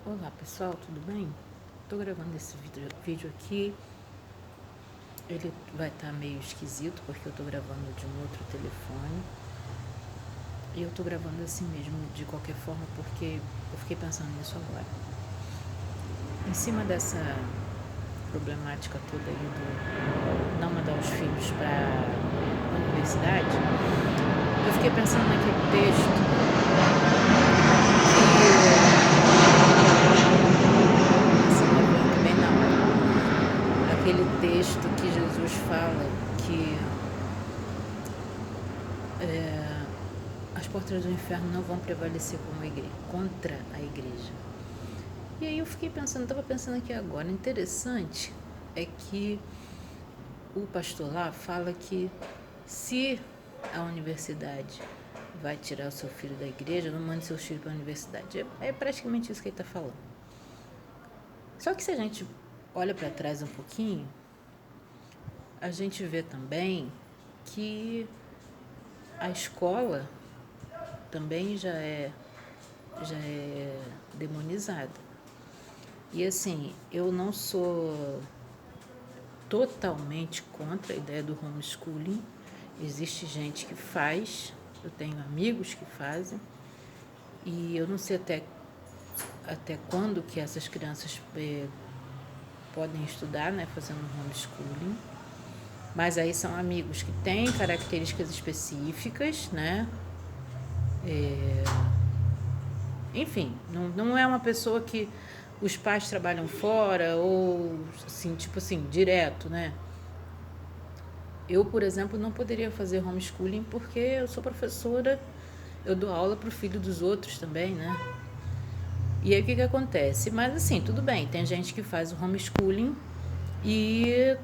Olá pessoal, tudo bem? Estou gravando esse vídeo aqui. Ele vai estar meio esquisito porque eu estou gravando de um outro telefone. E eu estou gravando assim mesmo, de qualquer forma, porque eu fiquei pensando nisso agora. Em cima dessa problemática toda aí do não mandar os filhos para a universidade, eu fiquei pensando naquele texto bem na hora. Aquele texto que Jesus fala que as portas do inferno não vão prevalecer contra a igreja. E aí eu fiquei pensando, estava pensando aqui agora, interessante é que o pastor lá fala que se a universidade vai tirar o seu filho da igreja, não mande seus filhos para a universidade. É praticamente isso que ele está falando. Só que se a gente olha para trás um pouquinho, a gente vê também que a escola também já é demonizada. E assim, eu não sou totalmente contra a ideia do homeschooling. Existe gente que faz, eu tenho amigos que fazem, e eu não sei até quando que essas crianças podem estudar, né, fazendo homeschooling. Mas aí são amigos que têm características específicas, né? Enfim, não é uma pessoa que os pais trabalham fora ou, assim, tipo assim, direto, né? Eu, por exemplo, não poderia fazer homeschooling porque eu sou professora, eu dou aula para o filho dos outros também, né? E aí o que acontece? Mas assim, tudo bem, tem gente que faz o homeschooling e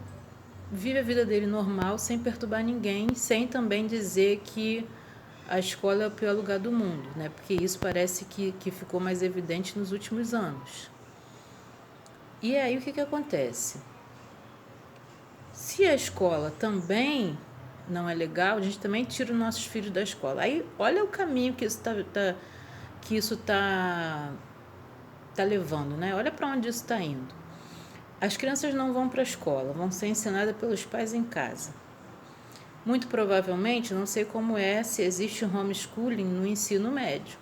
vive a vida dele normal, sem perturbar ninguém, sem também dizer que a escola é o pior lugar do mundo, né? Porque isso parece que ficou mais evidente nos últimos anos. E aí o que acontece? Se a escola também não é legal, a gente também tira os nossos filhos da escola. Aí olha o caminho que isso tá levando, né? Olha para onde isso está indo. As crianças não vão para a escola, vão ser ensinadas pelos pais em casa. Muito provavelmente, não sei como é, se existe homeschooling no ensino médio.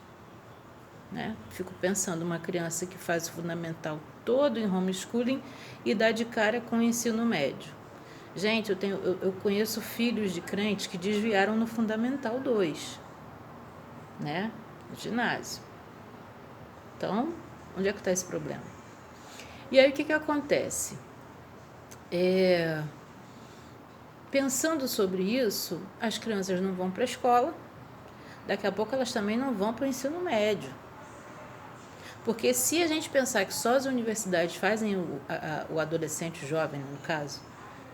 Né? Fico pensando, uma criança que faz o fundamental todo em homeschooling e dá de cara com o ensino médio. Gente, eu conheço filhos de crentes que desviaram no Fundamental 2, né? No ginásio. Então, onde é que está esse problema? E aí, o que acontece? Pensando sobre isso, as crianças não vão para a escola, daqui a pouco elas também não vão para o ensino médio. Porque se a gente pensar que só as universidades fazem o adolescente, o jovem, no caso,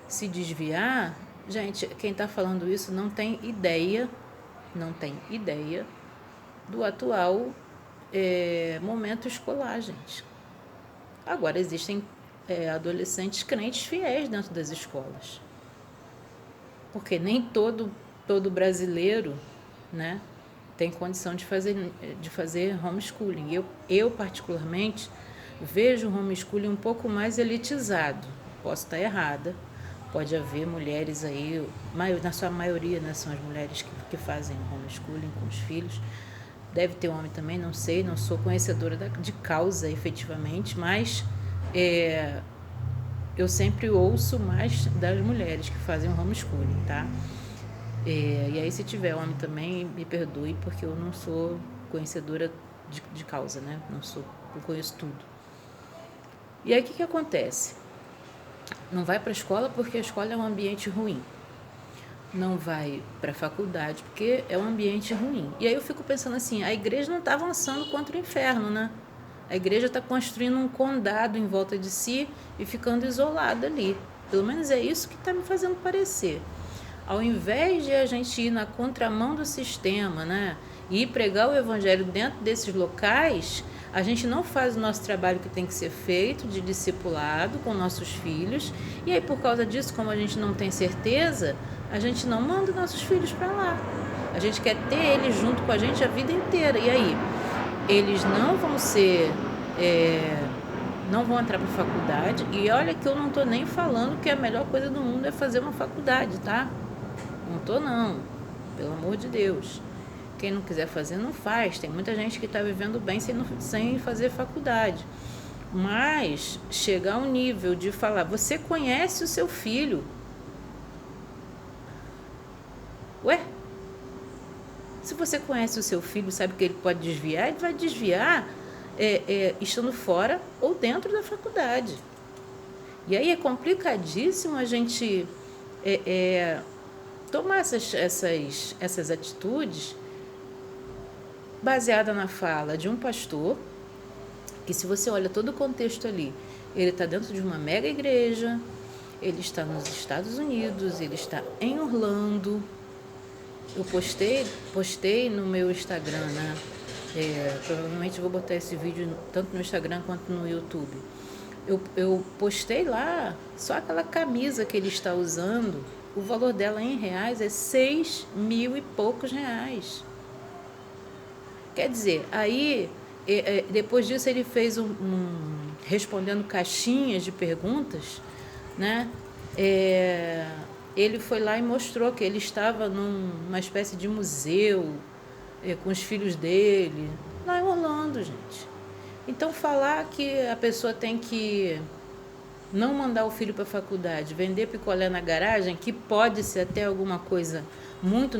se desviar, gente, quem está falando isso não tem ideia do atual momento escolar, gente. Agora, existem adolescentes crentes fiéis dentro das escolas. Porque nem todo brasileiro, né, tem condição de fazer homeschooling. Eu, particularmente, vejo o homeschooling um pouco mais elitizado. Posso estar errada. Pode haver mulheres aí, na sua maioria, né, são as mulheres que fazem homeschooling com os filhos. Deve ter homem também, não sei, não sou conhecedora de causa efetivamente, mas eu sempre ouço mais das mulheres que fazem homeschooling, tá? E aí, se tiver homem também, me perdoe, porque eu não sou conhecedora de causa, né? Não conheço tudo. E aí, o que acontece? Não vai para a escola porque a escola é um ambiente ruim. Não vai para a faculdade porque é um ambiente ruim. E aí eu fico pensando assim, a igreja não está avançando contra o inferno, né? A igreja está construindo um condado em volta de si e ficando isolada ali. Pelo menos é isso que está me fazendo parecer. Ao invés de a gente ir na contramão do sistema, né, e pregar o evangelho dentro desses locais, a gente não faz o nosso trabalho que tem que ser feito de discipulado com nossos filhos. E aí, por causa disso, como a gente não tem certeza, a gente não manda nossos filhos para lá. A gente quer ter eles junto com a gente a vida inteira. E aí, eles não vão ser não vão entrar para faculdade. E olha que eu não estou nem falando que a melhor coisa do mundo é fazer uma faculdade, tá? Não estou não, pelo amor de Deus. Quem não quiser fazer, não faz. Tem muita gente que está vivendo bem sem fazer faculdade. Mas chegar ao nível de falar, você conhece o seu filho? Ué? Se você conhece o seu filho, sabe que ele pode desviar, ele vai desviar estando fora ou dentro da faculdade. E aí é complicadíssimo a gente tomar essas atitudes baseada na fala de um pastor, que se você olha todo o contexto ali, ele está dentro de uma mega igreja, ele está nos Estados Unidos, ele está em Orlando. Eu postei no meu Instagram, né? Provavelmente vou botar esse vídeo tanto no Instagram quanto no YouTube. Eu postei lá, só aquela camisa que ele está usando, o valor dela em reais é 6 mil e poucos reais. Quer dizer, aí, depois disso ele fez respondendo caixinhas de perguntas, né? Ele foi lá e mostrou que ele estava numa espécie de museu com os filhos dele, lá em Orlando, gente. Então, falar que a pessoa tem que não mandar o filho para a faculdade, vender picolé na garagem, que pode ser até alguma coisa muito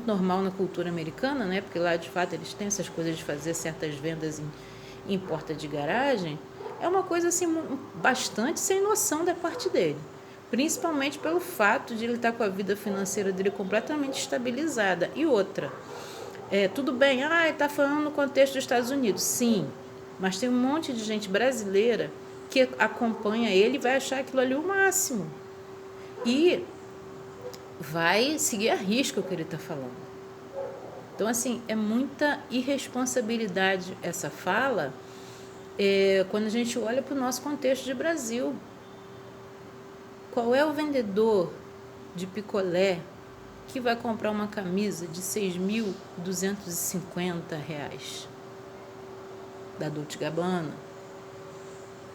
normal na cultura americana, né? Porque lá, de fato, eles têm essas coisas de fazer certas vendas em porta de garagem, é uma coisa assim bastante sem noção da parte dele. Principalmente pelo fato de ele estar com a vida financeira dele completamente estabilizada. E outra, tudo bem, ele está falando no contexto dos Estados Unidos. Sim, mas tem um monte de gente brasileira que acompanha ele e vai achar aquilo ali o máximo. E vai seguir a risca o que ele está falando. Então, assim, é muita irresponsabilidade essa fala quando a gente olha para o nosso contexto de Brasil. Qual é o vendedor de picolé que vai comprar uma camisa de R$6.250 da Dolce & Gabbana?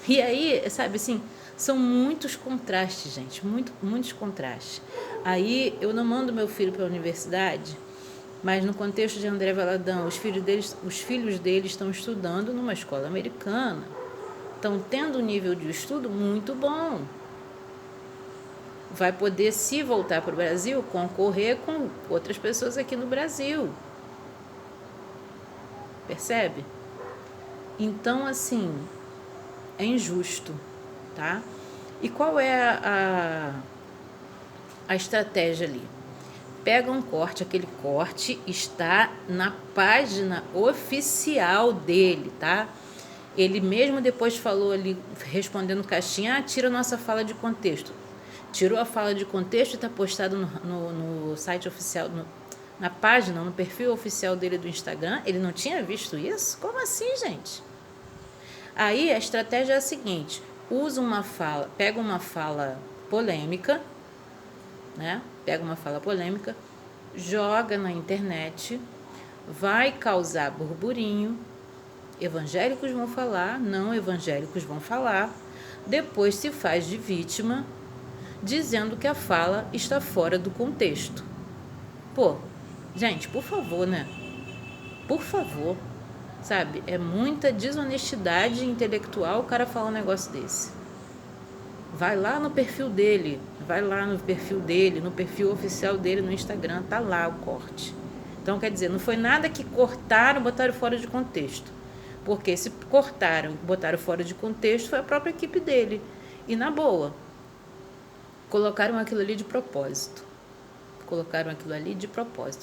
E aí, sabe assim, são muitos contrastes, gente, muitos contrastes. Aí eu não mando meu filho para a universidade, mas no contexto de André Valadão, os filhos dele estão estudando numa escola americana, estão tendo um nível de estudo muito bom. Vai poder, se voltar para o Brasil, concorrer com outras pessoas aqui no Brasil. Percebe? Então, assim, é injusto, tá? E qual é a estratégia ali? Pega um corte, aquele corte está na página oficial dele, tá? Ele mesmo depois falou ali, respondendo caixinha, tira nossa fala de contexto. Tirou a fala de contexto e está postado no site oficial, na página, no perfil oficial dele do Instagram. Ele não tinha visto isso? Como assim, gente? Aí a estratégia é a seguinte: pega uma fala polêmica, né? Pega uma fala polêmica, joga na internet, vai causar burburinho, evangélicos vão falar, não evangélicos vão falar, depois se faz de vítima, dizendo que a fala está fora do contexto. Pô, gente, por favor, né? Por favor, sabe? É muita desonestidade intelectual o cara falar um negócio desse. Vai lá no perfil dele, no perfil oficial dele no Instagram, tá lá o corte. Então, quer dizer, não foi nada que cortaram, botaram fora de contexto. Porque se cortaram, botaram fora de contexto, foi a própria equipe dele. E na boa, colocaram aquilo ali de propósito.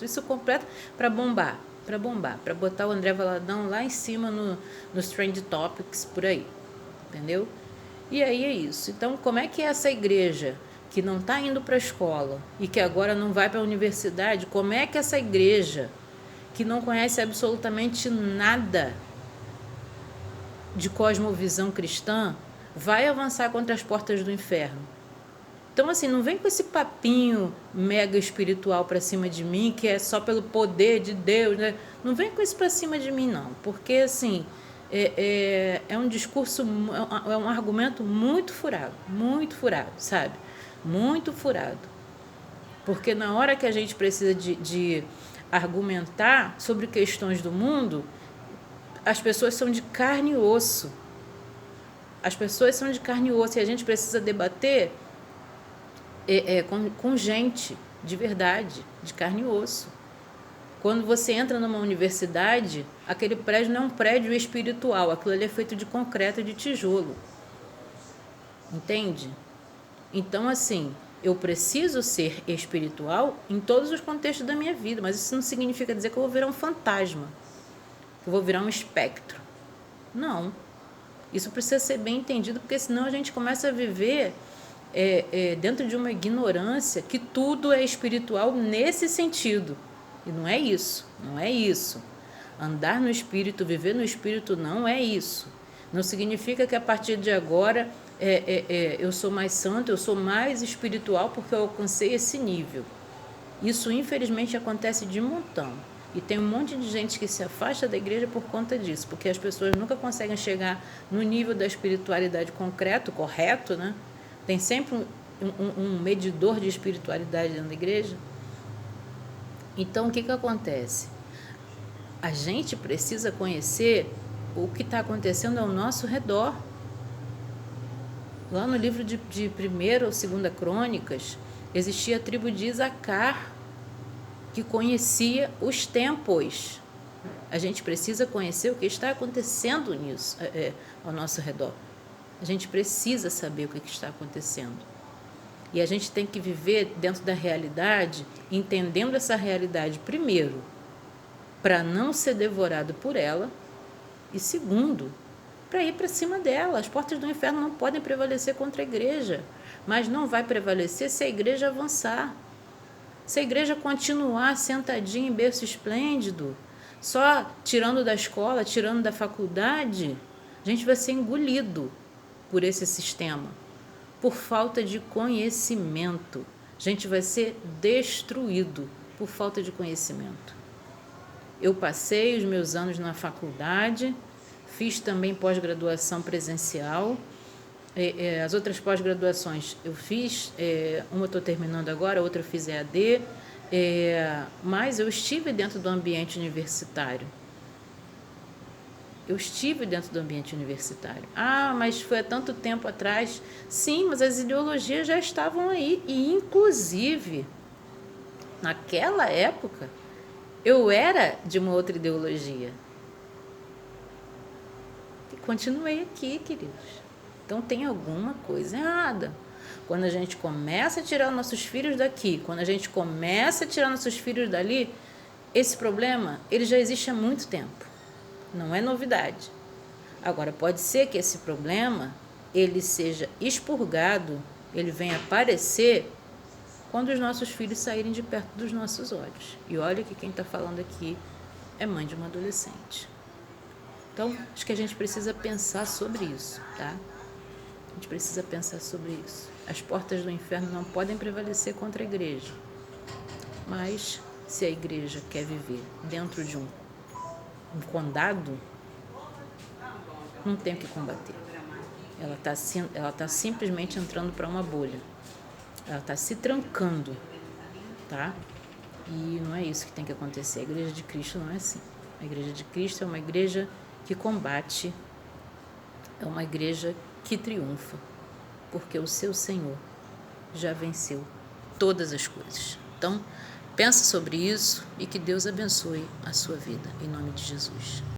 Isso completo para bombar, para botar o André Valadão lá em cima nos Trend Topics, por aí, entendeu? E aí é isso. Então, como é que essa igreja que não está indo para a escola e que agora não vai para a universidade, como é que essa igreja que não conhece absolutamente nada de cosmovisão cristã vai avançar contra as portas do inferno? Então, assim, não vem com esse papinho mega espiritual para cima de mim, que é só pelo poder de Deus, né? Não vem com isso para cima de mim, não. Porque, assim, é um discurso, é um argumento muito furado, sabe? Muito furado. Porque na hora que a gente precisa de argumentar sobre questões do mundo, as pessoas são de carne e osso. As pessoas são de carne e osso e a gente precisa debater com gente de verdade, de carne e osso. Quando você entra numa universidade, aquele prédio não é um prédio espiritual, aquilo ali é feito de concreto e de tijolo. Entende? Então, assim, eu preciso ser espiritual em todos os contextos da minha vida, mas isso não significa dizer que eu vou virar um fantasma, que eu vou virar um espectro. Não. Isso precisa ser bem entendido, porque senão a gente começa a viver dentro de uma ignorância que tudo é espiritual nesse sentido. E não é isso, não é isso. Andar no espírito, viver no espírito não é isso. Não significa que a partir de agora eu sou mais santo, eu sou mais espiritual porque eu alcancei esse nível. Isso, infelizmente, acontece de montão. E tem um monte de gente que se afasta da igreja por conta disso, porque as pessoas nunca conseguem chegar no nível da espiritualidade concreto, correto, né? Tem sempre um medidor de espiritualidade dentro da igreja. Então, o que acontece? A gente precisa conhecer o que está acontecendo ao nosso redor. Lá no livro de 1ª ou 2ª Crônicas, existia a tribo de Isacar, que conhecia os tempos. A gente precisa conhecer o que está acontecendo nisso, ao nosso redor. A gente precisa saber o que está acontecendo. E a gente tem que viver dentro da realidade, entendendo essa realidade, primeiro, para não ser devorado por ela, e segundo, para ir para cima dela. As portas do inferno não podem prevalecer contra a igreja, mas não vai prevalecer se a igreja avançar. Se a igreja continuar sentadinha em berço esplêndido, só tirando da escola, tirando da faculdade, a gente vai ser engolido por esse sistema, por falta de conhecimento. A gente vai ser destruído por falta de conhecimento. Eu passei os meus anos na faculdade, fiz também pós-graduação presencial. As outras pós-graduações eu fiz, uma eu estou terminando agora, outra eu fiz EAD, mas eu estive dentro do ambiente universitário. Ah, mas foi há tanto tempo atrás. Sim, mas as ideologias já estavam aí. E, inclusive, naquela época, eu era de uma outra ideologia. E continuei aqui, queridos. Então, tem alguma coisa errada. Quando a gente começa a tirar nossos filhos daqui, quando a gente começa a tirar nossos filhos dali, esse problema, ele já existe há muito tempo. Não é novidade. Agora, pode ser que esse problema, ele seja expurgado, ele venha aparecer quando os nossos filhos saírem de perto dos nossos olhos. E olha que quem está falando aqui é mãe de uma adolescente. Então, acho que a gente precisa pensar sobre isso, tá? A gente precisa pensar sobre isso. As portas do inferno não podem prevalecer contra a igreja. Mas, se a igreja quer viver dentro de um condado, não tem o que combater. Ela tá simplesmente entrando para uma bolha. Ela está se trancando, tá? E não é isso que tem que acontecer. A igreja de Cristo não é assim. A igreja de Cristo é uma igreja que combate, é uma igreja que triunfa, porque o seu Senhor já venceu todas as coisas. Então, pensa sobre isso e que Deus abençoe a sua vida, em nome de Jesus.